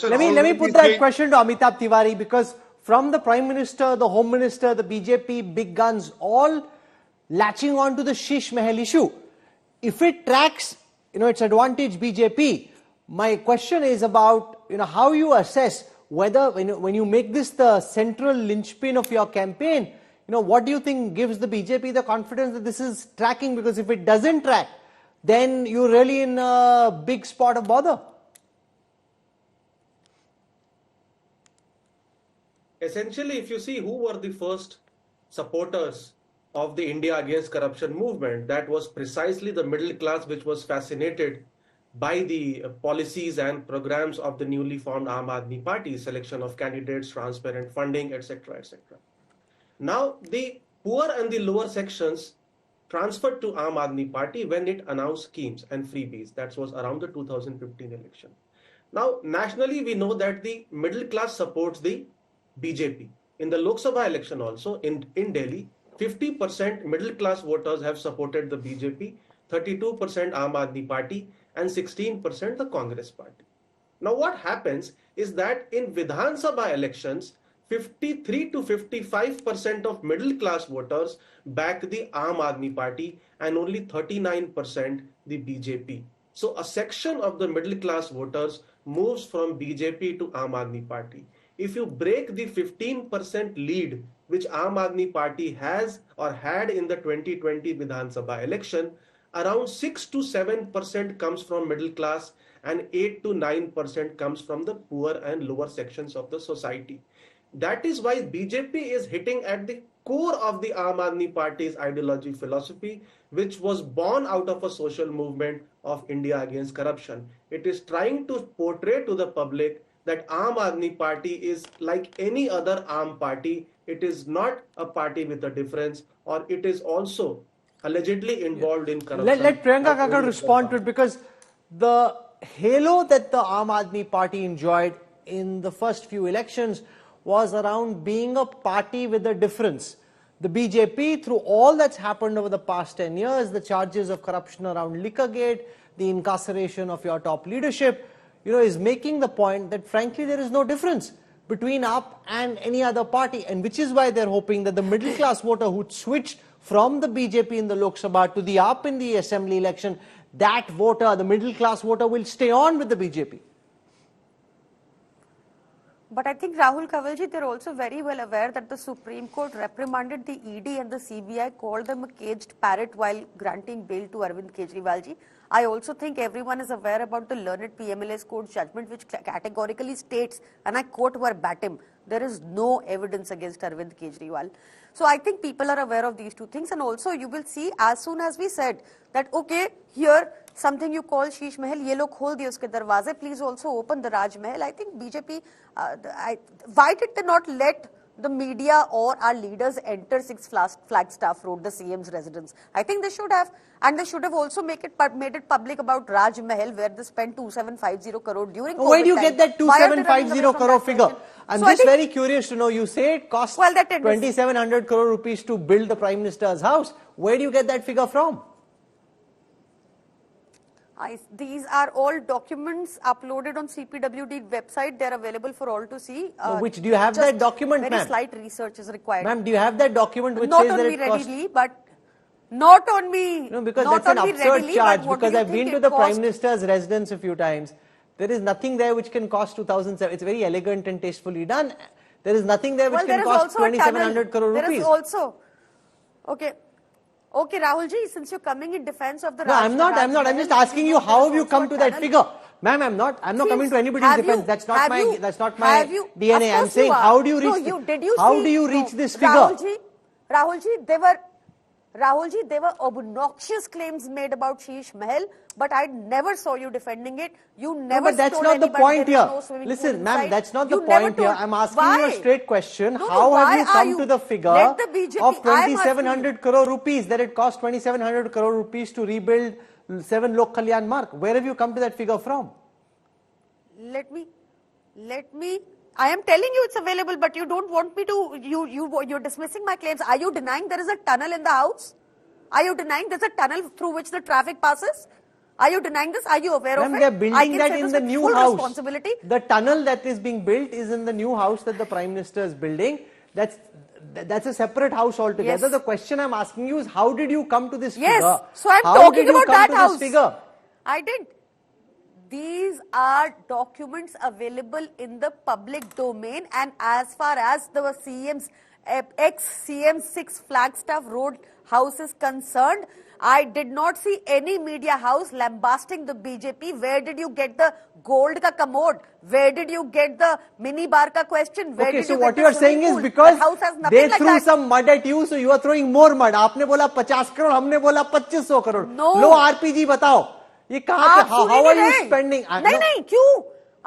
question. Let me put that question to Amitabh Tiwari, because from the Prime Minister, the Home Minister, the BJP, big guns, all latching on to the Shish Mahal issue. If it tracks, its advantage BJP, my question is about, how you assess whether when you make this the central linchpin of your campaign, what do you think gives the BJP the confidence that this is tracking? Because if it doesn't track, then you're really in a big spot of bother. Essentially, if you see who were the first supporters of the India Against Corruption movement, that was precisely the middle class, which was fascinated by the policies and programs of the newly formed Aam Aadmi Party, selection of candidates, transparent funding, etc., etc. Now, the poor and the lower sections transferred to Aam Aadmi Party when it announced schemes and freebies. That was around the 2015 election. Now, nationally, we know that the middle class supports the BJP. In the Lok Sabha election also, in Delhi, 50% middle class voters have supported the BJP, 32% Aam Aadmi Party, and 16% the Congress Party. Now, what happens is that in Vidhan Sabha elections, 53 to 55% of middle class voters back the Aam Aadmi Party and only 39% the BJP. So a section of the middle class voters moves from BJP to Aam Aadmi Party. If you break the 15% lead which Aam Aadmi Party has or had in the 2020 Vidhan Sabha election, around 6 to 7% comes from middle class and 8 to 9% comes from the poor and lower sections of the society. That is why BJP is hitting at the core of the Aam Aadmi Party's ideology philosophy, which was born out of a social movement of India Against Corruption. It is trying to portray to the public that Aam Aadmi Party is like any other Aam party. It is not a party with a difference, or it is also allegedly involved in corruption. Let Priyanka Kakkar respond to it, because the halo that the Aam Aadmi Party enjoyed in the first few elections was around being a party with a difference. The BJP, through all that's happened over the past 10 years, the charges of corruption around Liquorgate, the incarceration of your top leadership, is making the point that frankly there is no difference between AAP and any other party, and which is why they're hoping that the middle class voter who switched from the BJP in the Lok Sabha to the AAP in the assembly election, that voter, the middle class voter, will stay on with the BJP. But I think, Rahul Kanwalji, they're also very well aware that the Supreme Court reprimanded the ED and the CBI, called them a caged parrot while granting bail to Arvind Kejriwalji. I also think everyone is aware about the learned PMLA's court judgment, which categorically states, and I quote verbatim, there is no evidence against Arvind Kejriwal. So I think people are aware of these two things. And also you will see, as soon as we said that, okay, here something you call Shish Mahal, ye log khol diye uske darwaze, please also open the Raj Mahal. I think BJP, why did they not let the media or our leaders enter Six Flagstaff Road, the CM's residence? I think they should have, and they should have also made it public about Raj Mahal, where they spent 2750 crore during COVID. Where do you get that 2750 crore figure? I'm just very curious to know. You say it costs 2700 crore rupees to build the Prime Minister's house. Where do you get that figure from? These are all documents uploaded on CPWD website. They are available for all to see. Which do you have that document, ma'am? Very slight research is required. Ma'am, do you have that document which says that it costs? Not on me readily, but not on me. No, because that's an absurd charge. Because I've been to the Prime Minister's residence a few times. There is nothing there which can cost 2,007. It's very elegant and tastefully done. There is nothing there which can cost 2,700 crore rupees. There is also, okay, Rahulji, since you're coming in defense of the I'm not. I'm just asking you, how have you come to that figure? Ma'am, I'm not coming to anybody's defense. That's not my DNA. I'm saying, how do you reach this figure? Rahulji, there were obnoxious claims made about Shish Mahal, but I never saw you defending it. You never. No, but that's not the point here. Listen, ma'am, that's not the point here. I'm asking you a straight question. How have you come to the figure of 2,700 crore rupees, that it cost 2,700 crore rupees to rebuild 7 Lok Kalyan Marg? Where have you come to that figure from? Let me. I am telling you it's available, but you don't want me to. You're dismissing my claims. Are you denying there is a tunnel in the house? Are you denying there's a tunnel through which the traffic passes? Are you denying this? Are you aware of Ma'am, it? they're I building can that say in this the with new full house. responsibility. The tunnel that is being built is in the new house that the Prime Minister is building. That's a separate house altogether. Yes. The question I'm asking you is, how did you come to this Yes. figure? So I'm How talking did you about come that to house. this figure? I didn't. These are documents available in the public domain, and as far as the CM's ex-CM 6 Flagstaff Road house is concerned, I did not see any media house lambasting the BJP. Where did you get the gold ka commode? Where did you get the mini bar ka question? Where Okay, did so you what get you the are saying swimming is pool? because That house has nothing they like threw that. some mud at you, so you are throwing more mud. आपने बोला 50 crore, हमने बोला 2500 crore. No. लो RPG बताओ. ये कहाँ पे? आप सुन ही How are नहीं you रहे। spending? नहीं नहीं क्यों?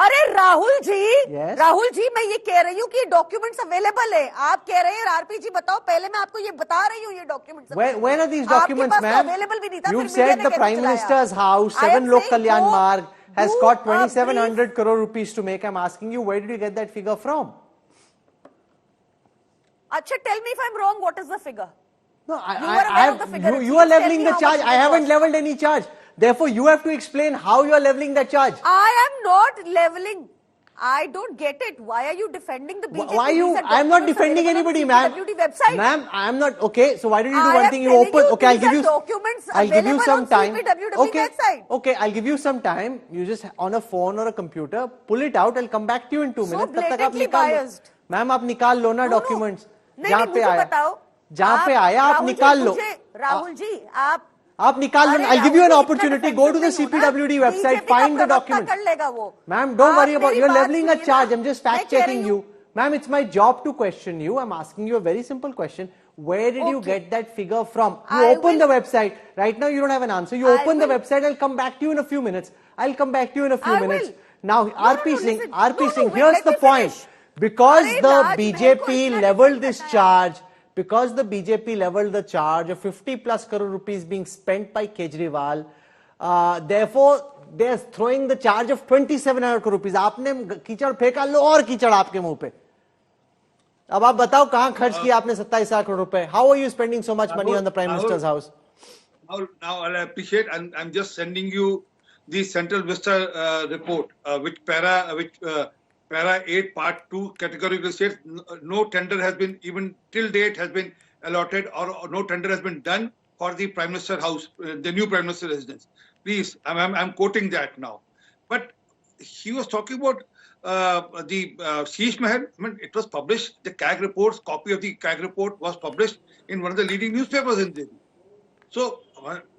अरे राहुल जी, Yes. राहुल जी, मैं ये कह रही हूँ कि डॉक्यूमेंट्स अवेलेबल है। आप कह रहे हैं आरपी जी बताओ, पहले मैं आपको ये बता रही हूँ ये documents. When are these documents, ma'am? Available भी नहीं था। You've said the Prime Minister's house, 7 Lok Kalyan Marg, has got 2,700 crore rupees to make. I'm asking you, where did you get that figure from? अच्छा, tell me if I'm wrong. What is the figure? No, You are aware of the figure. you are Please tell leveling me the how charge. much I it haven't cost. leveled any charge. Therefore, you have to explain how you are leveling that charge. I am not leveling. I don't get it. Why are you defending the BJP? Why you? These are I am not documents defending available on anybody, ma'am. CPWD website. Ma'am, I am not. Okay, so why don't you do I one am thing? You telling open. you, Okay, I'll these give are you. documents I'll give you available some on time. CPWD Okay, website. okay, I'll give you some time. You just on a phone or a computer, pull it out. I'll come back to you in 2 So minutes. तब तक आप blatantly निकाल लो. biased. Ma'am आप निकाल लो ना No, no. Documents नहीं जहाँ नहीं पे मुझे आया बताओ जहाँ पे आया आप राहुल जी, निकाल लो राहुल जी आप निकाल लो अरे I'll give you an Rahul ji, opportunity इतना go to the defensive नहीं हो ना। CPWD website BJP का find the प्रवक्ता documents कर लेगा वो। ma'am don't worry आप about मेरी you're बात leveling a सुनिए charge ना। I'm just मैं fact कह रही checking हूँ। you ma'am it's my job to question you I'm asking you a very simple question where did you Okay. get that figure from you I open will- the website right now you don't have an answer you I open the will- website I'll come back to you in a few minutes I'll come back to you in a few I minutes will. now No, RP no, Singh listen. RP No, Singh wait, here's let the me point finish. because अरे the राज महल को BJP इतना leveled defend this करना है। charge because the BJP leveled the charge of 50 plus crore rupees being spent by Kejriwal, therefore they're throwing the charge of 2,700 crore rupees. आपने कीचड़ फेंका लो और कीचड़ आपके मुंह पे. अब आप बताओ कहां खर्च किया आपने 27,000 crore रुपए? How are you spending so much money on the Prime Minister's house? Now I'll appreciate, and I'm just sending you the Central Vista report, which para 8 part 2 categorically states no tender has been even till date has been allotted or no tender has been done for the Prime Minister house, the new Prime Minister residence. Please, I'm quoting that now. But he was talking about the Shish Mahal. I mean, it was published, the CAG reports, copy of the CAG report was published in one of the leading newspapers in Delhi. So,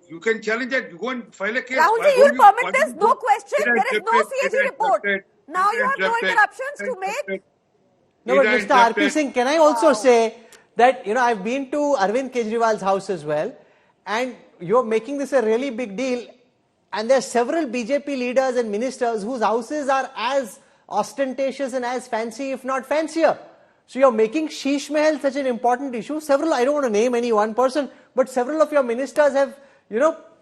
you can challenge that. You go and file a case. Rahul ji, you will permit this? No question. There is no CAG report. Now you have no interruptions to make. No, but Mr. RP Singh, can I also say that, I've been to Arvind Kejriwal's house as well, and you're making this a really big deal, and there are several BJP leaders and ministers whose houses are as ostentatious and as fancy, if not fancier. So you're making Shish Mahal such an important issue. Several, I don't want to name any one person, but several of your ministers have,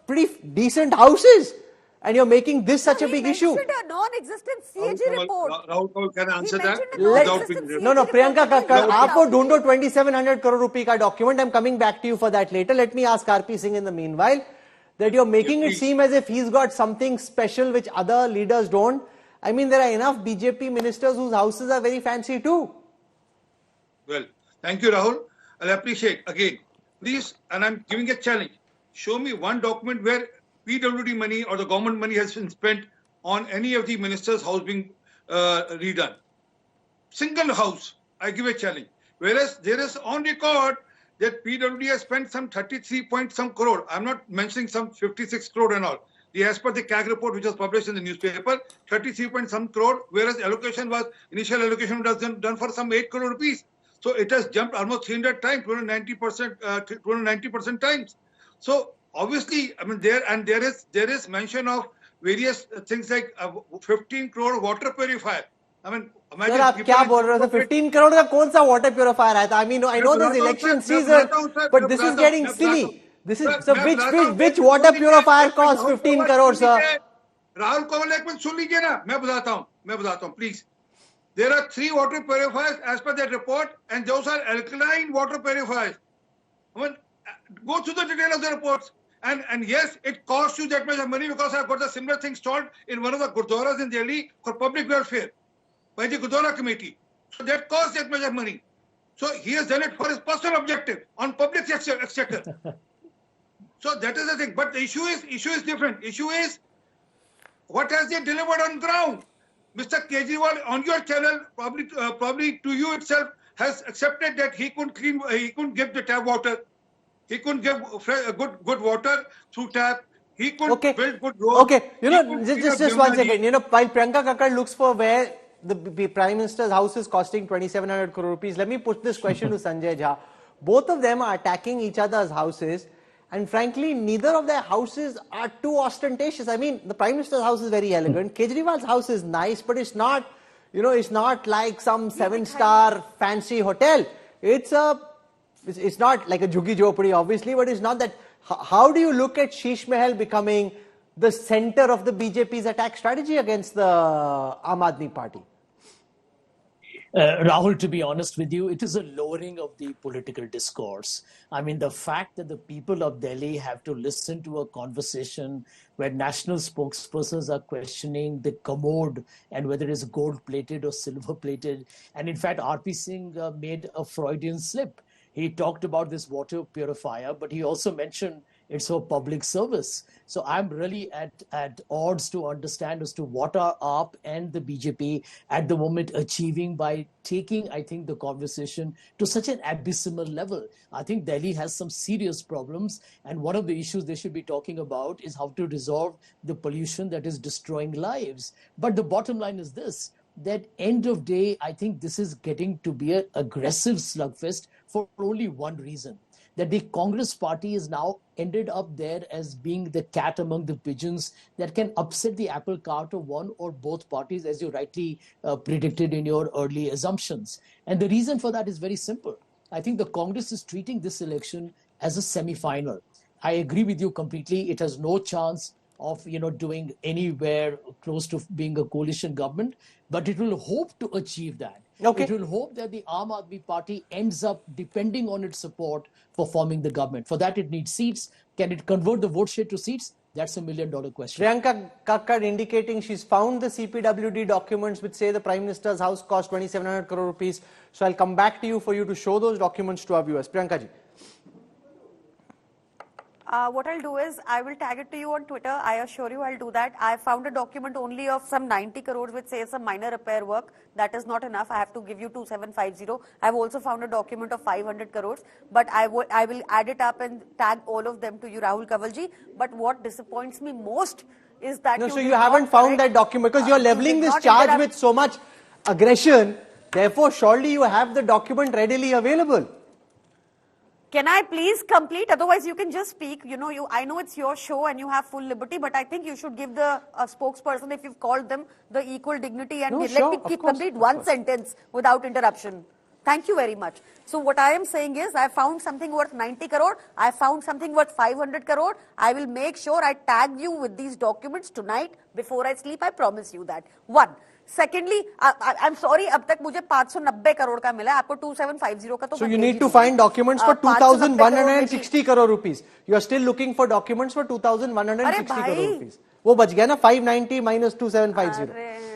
pretty decent houses. And you're making this such a big issue. He mentioned a non-existent CAG report. Rahul, can I answer that? No, Priyanka Kakkar, aapko dhondo 2,700 crore rupee ka document. I'm coming back to you for that later. Let me ask RP Singh in the meanwhile that you're making it seem as if he's got something special which other leaders don't. I mean, there are enough BJP ministers whose houses are very fancy too. Well, thank you, Rahul. I'll appreciate again. Please, and I'm giving a challenge. Show me one document where PWD money or the government money has been spent on any of the minister's house being redone. Single house, I give a challenge. Whereas there is on record that PWD has spent some 33 point some crore. I'm not mentioning some 56 crore and all. As per the CAG report which was published in the newspaper, 33 point some crore, whereas initial allocation was done for some 8 crore rupees. So it has jumped almost 300 times, 290% times. So obviously, I mean, there is mention of various things like 15 crore water purifier. I mean, imagine. Sir, आप क्या बोल रहे हो? 15 crore का कौन सा water purifier आया था? I mean, I know this election season, but this is getting silly. This is so which water purifier costs 15 crore, sir? Rahul Koval, एक मिनट सुन लीजिए ना. मैं बताता हूँ, please. There are 3 water purifiers as per that report, and those are alkaline water purifiers. I mean, go through the detail of the reports. And yes, it costs you that much of money, because I've got the similar thing installed in one of the gurdwaras in Delhi for public welfare by the Gurdwara committee. So that costs that much of money. So he has done it for his personal objective on public exchequer. So that is the thing. But the issue is different. Issue is, what has he delivered on ground? Mr. Kejriwal on your channel, probably to you itself, has accepted that he couldn't give the tap water. He couldn't give good water through tap. He couldn't build good roads. Okay, just 1 second. While Priyanka Kakkar looks for where the Prime Minister's house is costing 2,700 crore rupees, let me put this question to Sanjay Jha. Both of them are attacking each other's houses, and frankly, neither of their houses are too ostentatious. I mean, the Prime Minister's house is very elegant. Kejriwal's house is nice, but it's not, it's not like some 7-star fancy hotel. It's not like a Jhuggi Jhopadi, obviously, but it's not that. How do you look at Shish Mahal becoming the center of the BJP's attack strategy against the Aam Aadmi Party? Rahul, to be honest with you, it is a lowering of the political discourse. I mean, the fact that the people of Delhi have to listen to a conversation where national spokespersons are questioning the commode and whether it is gold-plated or silver-plated. And in fact, R.P. Singh made a Freudian slip. He talked about this water purifier, but he also mentioned it's for public service. So I'm really at odds to understand as to what are AAP and the BJP at the moment achieving by taking, I think, the conversation to such an abysmal level. I think Delhi has some serious problems, and one of the issues they should be talking about is how to resolve the pollution that is destroying lives. But the bottom line is this, that end of day, I think this is getting to be an aggressive slugfest for only one reason, that the Congress party is now ended up there as being the cat among the pigeons that can upset the apple cart of one or both parties, as you rightly predicted in your early assumptions. And the reason for that is very simple. I think the Congress is treating this election as a semi-final. I agree with you completely. It has no chance of doing anywhere close to being a coalition government, but it will hope to achieve that. Okay. It will hope that the Aam Aadmi Party ends up depending on its support for forming the government. For that, it needs seats. Can it convert the vote share to seats? That's $1 million question. Priyanka Kakkar indicating she's found the CPWD documents which say the Prime Minister's house cost 2,700 crore rupees. So I'll come back to you for you to show those documents to our viewers. Priyanka ji. What I'll do is, I will tag it to you on Twitter. I assure you I'll do that. I found a document only of some 90 crores which says some minor repair work. That is not enough. I have to give you 2,750. I've also found a document of 500 crores. But I will add it up and tag all of them to you, Rahul Kanwalji. But what disappoints me most is that so you haven't found that document because you're leveling this charge with so much aggression. Therefore, surely you have the document readily available. Can I please complete? Otherwise, you can just speak. I know it's your show and you have full liberty, but I think you should give the spokesperson, if you've called them, the equal dignity and let me complete one sentence without interruption. Thank you very much. So what I am saying is, I found something worth 90 crore. I found something worth 500 crore. I will make sure I tag you with these documents tonight before I sleep. I promise you that. One. Secondly, I'm sorry, अब तक मुझे 590 करोड़ का मिला है, आपको 2750 का तो. So you need to find documents for 2,160 crore rupees. You are still looking for documents for 2,160 crore rupees. वो बच गया ना 590 minus 2750.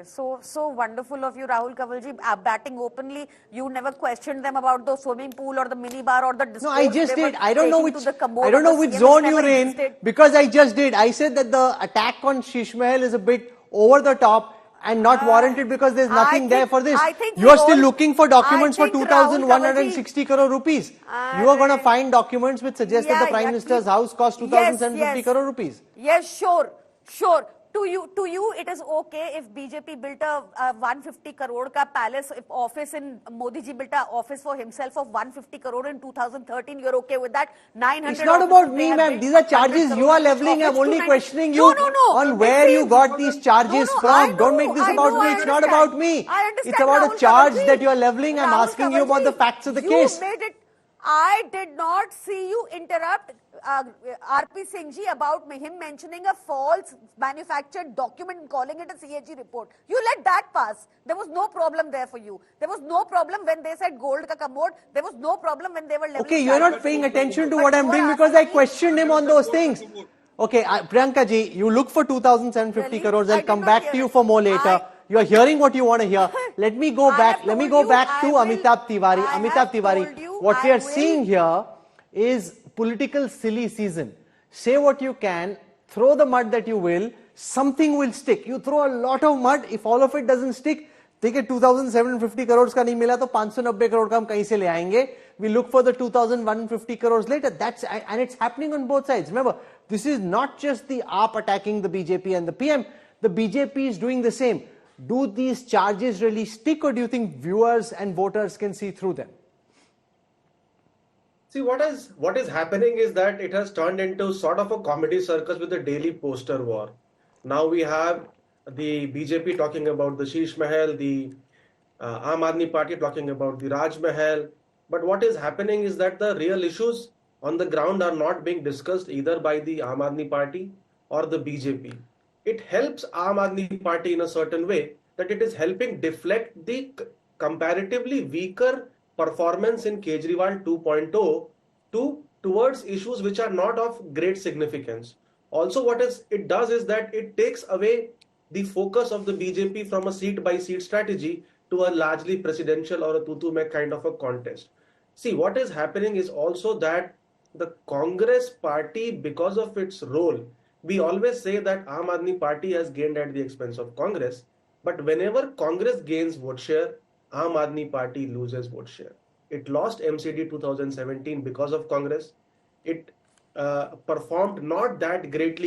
So wonderful of you, Rahul Kanwalji, batting openly. You never questioned them about the swimming pool or the mini bar or the discourse. No, I just did. I don't know which zone you're in because I just did. I said that the attack on Shish Mahal is a bit over the top and not warranted because there's nothing there for this. You are still looking for documents for 2,160 crore rupees. You are going to find documents which suggest that the Prime Minister's house cost 2,750 crore rupees. Yes, sure. To you, it is okay if BJP built a 150 crore ka palace office in Modi ji built a office for himself of 150 crore in 2013. You're okay with that? 900. It's not about me, ma'am. These are charges you are leveling. I'm only questioning you on where you got these charges from. Don't make this about me. It's not about me. It's about a charge that you are leveling. I'm asking you about the facts of the case. I did not see you interrupt RP Singh ji about him mentioning a false manufactured document and calling it a CAG report. You let that pass. There was no problem there for you. There was no problem when they said gold ka commode. There was no problem when they were leveling. Okay, you're not paying attention to what I'm doing because I questioned him on those things. Okay, Priyanka ji, you look for 2,750 crores. I'll come back to you for more later. You're hearing what you want to hear. Let me go back. Let me go back to Amitabh Tiwari. Amitabh Tiwari, what we are seeing here is political silly season. Say what you can, throw the mud that you will, something will stick. You throw a lot of mud, if all of it doesn't stick, ठीक है 2,750 crores का नहीं मिला तो 590 crore का हम कहीं से ले आएंगे. We look for the 2,150 crores later. That's, and it's happening on both sides. Remember, this is not just the AAP attacking the BJP and the PM. The BJP is doing the same. Do these charges really stick, or do you think viewers and voters can see through them? See, what is happening is that it has turned into sort of a comedy circus with a daily poster war. Now we have the BJP talking about the Shish Mahal, the Aam Aadmi Party talking about the Raj Mahal. But what is happening is that the real issues on the ground are not being discussed either by the Aam Aadmi Party or the BJP. It helps Aam Aadmi Party in a certain way that it is helping deflect the comparatively weaker performance in Kejriwal 2.0 towards issues which are not of great significance. Also, what it does is that it takes away the focus of the BJP from a seat-by-seat strategy to a largely presidential or a tutu-mek kind of a contest. See, what is happening is also that the Congress party, because of its role, we always say that Aam Aadmi Party has gained at the expense of Congress. But whenever Congress gains vote share, Aam Aadmi Party loses vote share. It lost MCD 2017 because of Congress. It performed not that greatly